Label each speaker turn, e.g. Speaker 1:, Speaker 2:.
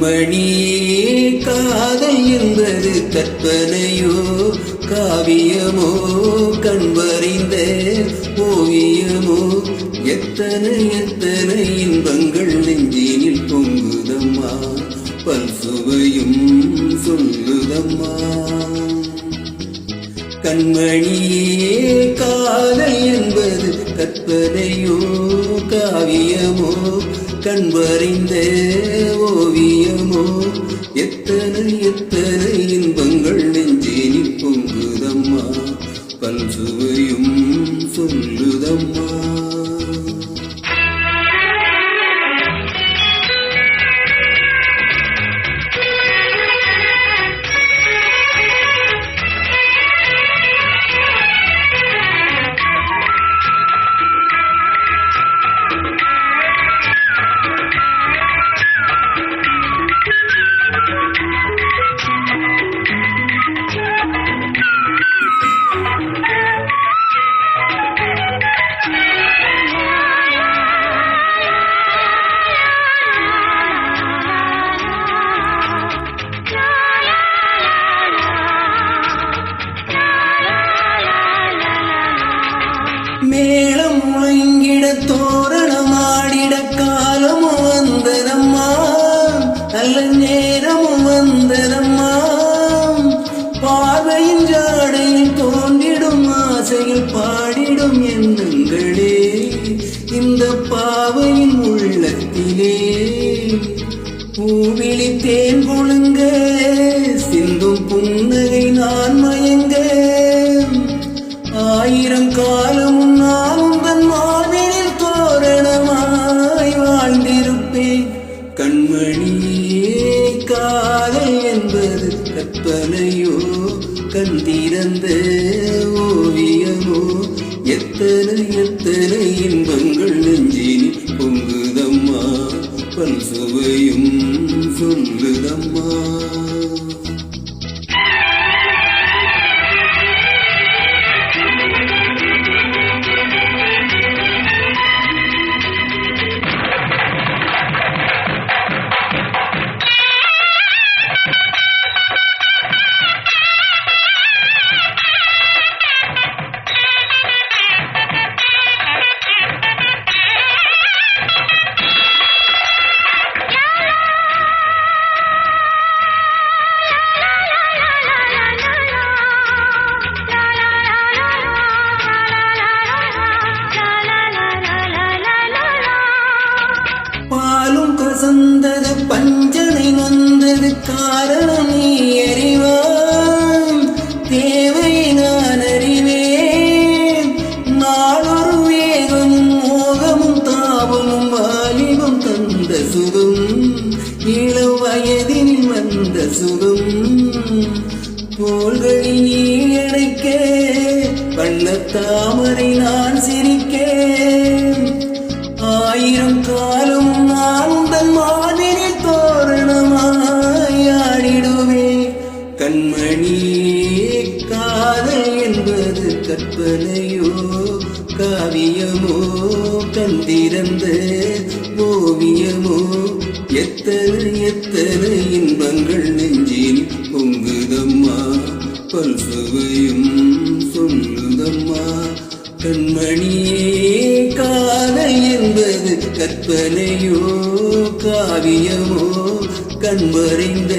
Speaker 1: கண்மணியே காதல் என்பது கற்பனையோ காவியமோ கண்வறிந்த ஓவியமோ எத்தனை எத்தனை இன்பங்கள் நெஞ்சினில் பொங்குதம்மா பல்சுவையும் சொல்லுதம்மா கண்மணியே காதல் என்பது கற்பனையோ காவியமோ கண்வறிந்த ஓவியமோ எத்தனை எத்தனை இன்பங்கள் நெஞ்சினில் பொங்குதம்மா பல்சுவையும் சொல்லுதம்மா மேளம் முழங்கிட தோரணமாடிட காலமும் வந்ததம்மா நல்ல நேரமும் வந்ததம்மா பார்வையின் ஜாடையில் தோன்றிடும் ஆசையில் பாடிடும் எண்ணங்களே இந்த பாவையின் உள்ளத்திலே பூவிழி தேன் கொழுங்க சிந்தும் புன்னகை நான் மயங்க ஆயிரம் காலமும் நானும் தன் மார்பினில் தோரணமாய் வாழ்ந்திருப்பேன் கண்மணியே காதல் என்பது கற்பனையோ கண் திறந்த ஓவியமோ எத்தனை எத்தனை இன்பங்கள் நெஞ்சினில் பொங்குதம்மா பல்சுவையும் சொல்லுதம்மா வந்தது பஞ்சனை வந்தது காரணம் நீ அறிவாய் தேவை நான் அறிவேன் நாளொரு வேகமும் மோகமும் தாபமும் வாலிபம் தந்த சுகம் இளம் வயதில் வந்த சுகம் தோள்களில் நீ அடைக்க வண்ணத்தாமரை நான் சிரிக்க ஆயிரம் காலம் நானும் தன் மாதிரில் தோரணமாய் ஆடிடுவே கண்மணியே காதல் என்பது கற்பனையோ காவியமோ கண் திறந்த ஓவியமோ எத்தனை எத்தனை இன்பங்கள் நெஞ்சில் பொங்குதம்மா பல்சுவையும் சொல்லுதம்மா கண்மணியே காதல் என்பது கற்பனையோ காவியமோ கண்வறிந்த